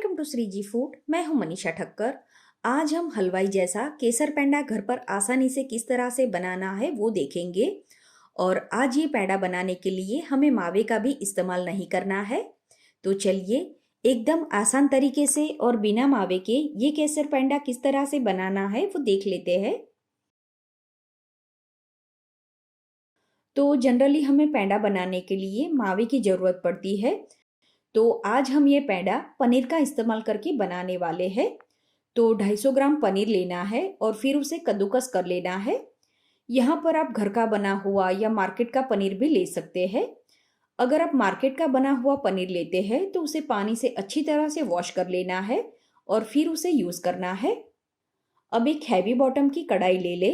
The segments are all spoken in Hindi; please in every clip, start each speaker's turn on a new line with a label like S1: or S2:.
S1: Welcome to Shri ji food. मैं हूं मनीषा ठक्कर। आज हम हलवाई जैसा केसर पेंडा घर पर आसानी से किस तरह से बनाना है वो देखेंगे। और आज ये पेंडा बनाने के लिए हमें मावे का भी इस्तेमाल नहीं करना है। तो चलिए एकदम आसान तरीके से और बिना मावे के ये केसर पेंडा किस तरह से बनाना है वो देख लेते हैं। तो जनरली हमें पेंडा बनाने के लिए मावे की ज़रूरत पड़ती है। तो आज हम ये पेंडा पनीर का इस्तेमाल करके बनाने वाले हैं। तो 250 ग्राम पनीर लेना है और फिर उसे कद्दूकस कर लेना है। यहाँ पर आप घर का बना हुआ या मार्केट का पनीर भी ले सकते हैं। अगर आप मार्केट का बना हुआ पनीर लेते हैं तो उसे पानी से अच्छी तरह से वॉश कर लेना है और फिर उसे यूज़ करना है। अब एक हैवी बॉटम की कढ़ाई ले ले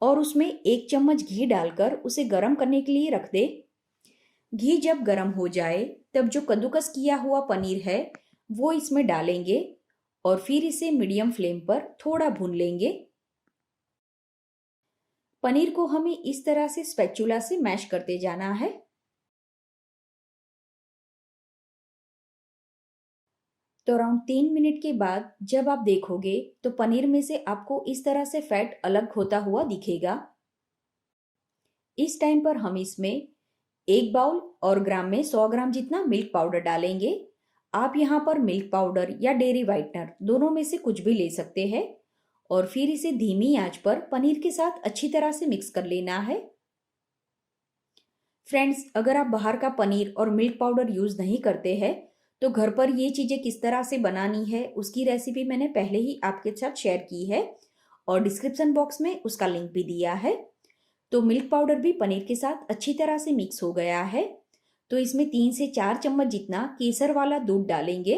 S1: और उसमें 1 चम्मच घी डालकर उसे गर्म करने के लिए रख दे। घी जब गर्म हो जाए तब जो कद्दूकस किया हुआ पनीर है वो इसमें डालेंगे और फिर इसे मीडियम फ्लेम पर थोड़ा भून लेंगे। पनीर को हमें इस तरह से स्पैचुला से मैश करते जाना है। तो अराउंड 3 मिनट के बाद जब आप देखोगे तो पनीर में से आपको इस तरह से फैट अलग होता हुआ दिखेगा। इस टाइम पर हम इसमें 1 बाउल और ग्राम में 100 ग्राम जितना मिल्क पाउडर डालेंगे। आप यहाँ पर मिल्क पाउडर या डेयरी व्हाइटनर दोनों में से कुछ भी ले सकते हैं और फिर इसे धीमी आंच पर पनीर के साथ अच्छी तरह से मिक्स कर लेना है। फ्रेंड्स, अगर आप बाहर का पनीर और मिल्क पाउडर यूज नहीं करते हैं तो घर पर ये चीजें किस तरह से बनानी है उसकी रेसिपी मैंने पहले ही आपके साथ शेयर की है और डिस्क्रिप्शन बॉक्स में उसका लिंक भी दिया है। तो मिल्क पाउडर भी पनीर के साथ अच्छी तरह से मिक्स हो गया है। तो इसमें 3 से 4 चम्मच जितना केसर वाला दूध डालेंगे।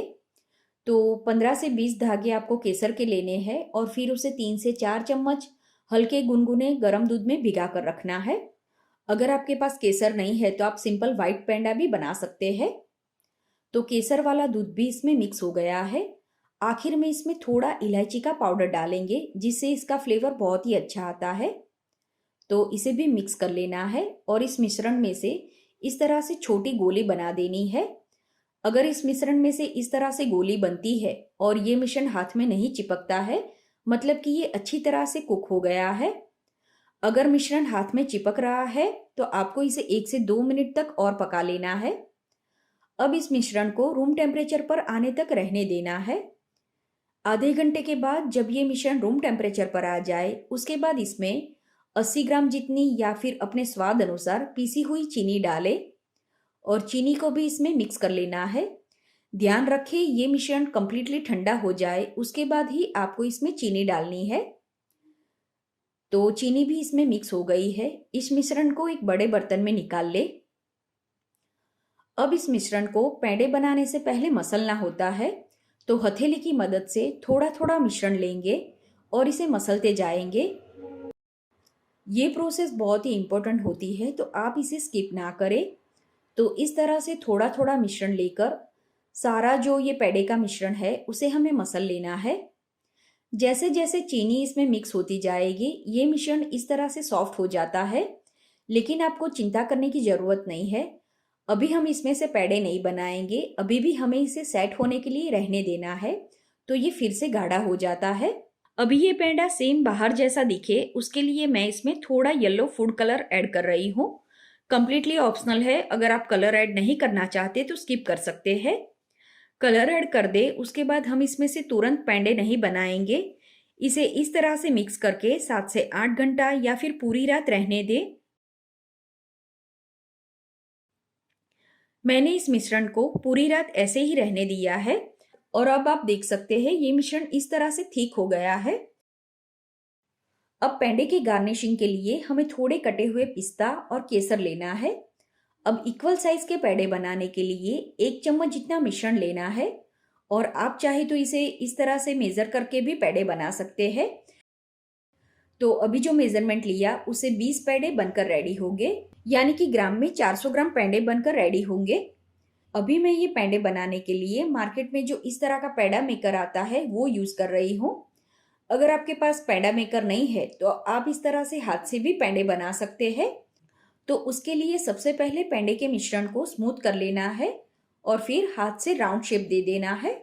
S1: तो 15 से 20 धागे आपको केसर के लेने हैं और फिर उसे 3 से 4 चम्मच हल्के गुनगुने गर्म दूध में भिगा कर रखना है। अगर आपके पास केसर नहीं है तो आप सिंपल व्हाइट पेंडा भी बना सकते हैं। तो केसर वाला दूध भी इसमें मिक्स हो गया है। आखिर में इसमें थोड़ा इलायची का पाउडर डालेंगे जिससे इसका फ्लेवर बहुत ही अच्छा आता है। तो इसे भी मिक्स कर लेना है और इस मिश्रण में से इस तरह से छोटी गोली बना देनी है। अगर इस मिश्रण में से इस तरह से गोली बनती है और ये मिश्रण हाथ में नहीं चिपकता है मतलब कि ये अच्छी तरह से कुक हो गया है। अगर मिश्रण हाथ में चिपक रहा है तो आपको इसे 1 से 2 मिनट तक और पका लेना है। अब इस मिश्रण को रूम टेम्परेचर पर आने तक रहने देना है। आधे घंटे के बाद जब ये मिश्रण रूम टेम्परेचर पर आ जाए उसके बाद इसमें 80 ग्राम जितनी या फिर अपने स्वाद अनुसार पीसी हुई चीनी डालें और चीनी को भी इसमें मिक्स कर लेना है। ध्यान रखें ये मिश्रण कंप्लीटली ठंडा हो जाए उसके बाद ही आपको इसमें चीनी डालनी है। तो चीनी भी इसमें मिक्स हो गई है। इस मिश्रण को एक बड़े बर्तन में निकाल ले। अब इस मिश्रण को पेंडे बनाने से पहले मसलना होता है। तो हथेली की मदद से थोड़ा थोड़ा मिश्रण लेंगे और इसे मसलते जाएंगे। ये प्रोसेस बहुत ही इंपॉर्टेंट होती है तो आप इसे स्किप ना करें। तो इस तरह से थोड़ा थोड़ा मिश्रण लेकर सारा जो ये पेड़े का मिश्रण है उसे हमें मसल लेना है। जैसे जैसे चीनी इसमें मिक्स होती जाएगी ये मिश्रण इस तरह से सॉफ्ट हो जाता है। लेकिन आपको चिंता करने की जरूरत नहीं है। अभी हम इसमें से पेड़े नहीं बनाएंगे, अभी भी हमें इसे सेट होने के लिए रहने देना है। तो ये फिर से गाढ़ा हो जाता है। अभी ये पेंडा सेम बाहर जैसा दिखे उसके लिए मैं इसमें थोड़ा येलो फूड कलर ऐड कर रही हूँ। कंप्लीटली ऑप्शनल है, अगर आप कलर ऐड नहीं करना चाहते तो स्किप कर सकते हैं। कलर ऐड कर दे उसके बाद हम इसमें से तुरंत पेंडे नहीं बनाएंगे। इसे इस तरह से मिक्स करके 7 से 8 घंटा या फिर पूरी रात रहने दे। मैंने इस मिश्रण को पूरी रात ऐसे ही रहने दिया है और अब आप देख सकते हैं ये मिश्रण इस तरह से ठीक हो गया है। अब पेंडे की गार्निशिंग के लिए हमें थोड़े कटे हुए पिस्ता और केसर लेना है। अब इक्वल साइज के पेड़े बनाने के लिए 1 चम्मच जितना मिश्रण लेना है और आप चाहे तो इसे इस तरह से मेजर करके भी पेड़े बना सकते हैं। तो अभी जो मेजरमेंट लिया उसे 20 पेड़े बनकर रेडी होंगे, यानी कि ग्राम में 400 ग्राम पेड़े बनकर रेडी होंगे। अभी मैं ये पेड़े बनाने के लिए मार्केट में जो इस तरह का पेड़ा मेकर आता है वो यूज कर रही हूँ। अगर आपके पास पेड़ा मेकर नहीं है तो आप इस तरह से हाथ से भी पेड़े बना सकते हैं। तो उसके लिए सबसे पहले पेंडे के मिश्रण को स्मूथ कर लेना है और फिर हाथ से राउंड शेप दे देना है।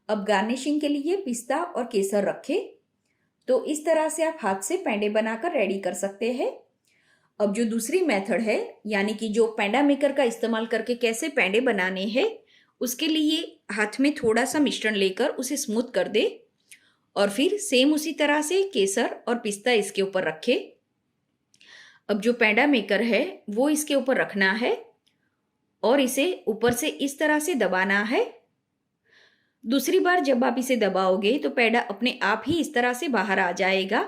S1: अब गार्निशिंग के लिए पिस्ता और केसर रखें। तो इस तरह से आप हाथ से पेंडे बनाकर रेडी कर सकते हैं। अब जो दूसरी मेथड है, यानी कि जो पेंडा मेकर का इस्तेमाल करके कैसे पेंडे बनाने हैं, उसके लिए हाथ में थोड़ा सा मिश्रण लेकर उसे स्मूथ कर दे और फिर सेम उसी तरह से केसर और पिस्ता इसके ऊपर रखे। अब जो पेंडा मेकर है वो इसके ऊपर रखना है और इसे ऊपर से इस तरह से दबाना है। दूसरी बार जब आप इसे दबाओगे तो पेंडा अपने आप ही इस तरह से बाहर आ जाएगा।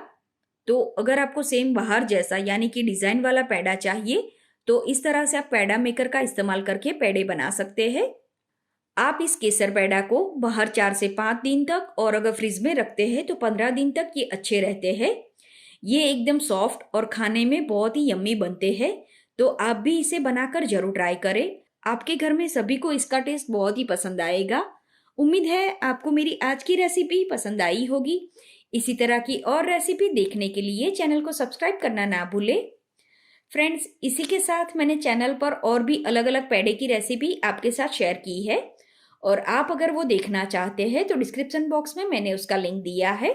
S1: तो अगर आपको सेम बाहर जैसा यानी कि डिजाइन वाला पेंडा चाहिए तो इस तरह से आप पेंडा मेकर का इस्तेमाल करके पेड़े बना सकते हैं। आप इस केसर पेड़ा को बाहर 4 से 5 दिन तक और अगर फ्रिज में रखते हैं तो 15 दिन तक ये अच्छे रहते हैं। ये एकदम सॉफ्ट और खाने में बहुत ही यम्मी बनते हैं। तो आप भी इसे बनाकर जरूर ट्राई करें। आपके घर में सभी को इसका टेस्ट बहुत ही पसंद आएगा। उम्मीद है आपको मेरी आज की रेसिपी पसंद आई होगी। इसी तरह की और रेसिपी देखने के लिए चैनल को सब्सक्राइब करना ना भूलें। फ्रेंड्स, इसी के साथ मैंने चैनल पर और भी अलग अलग पेड़े की रेसिपी आपके साथ शेयर की है और आप अगर वो देखना चाहते हैं तो डिस्क्रिप्शन बॉक्स में मैंने उसका लिंक दिया है।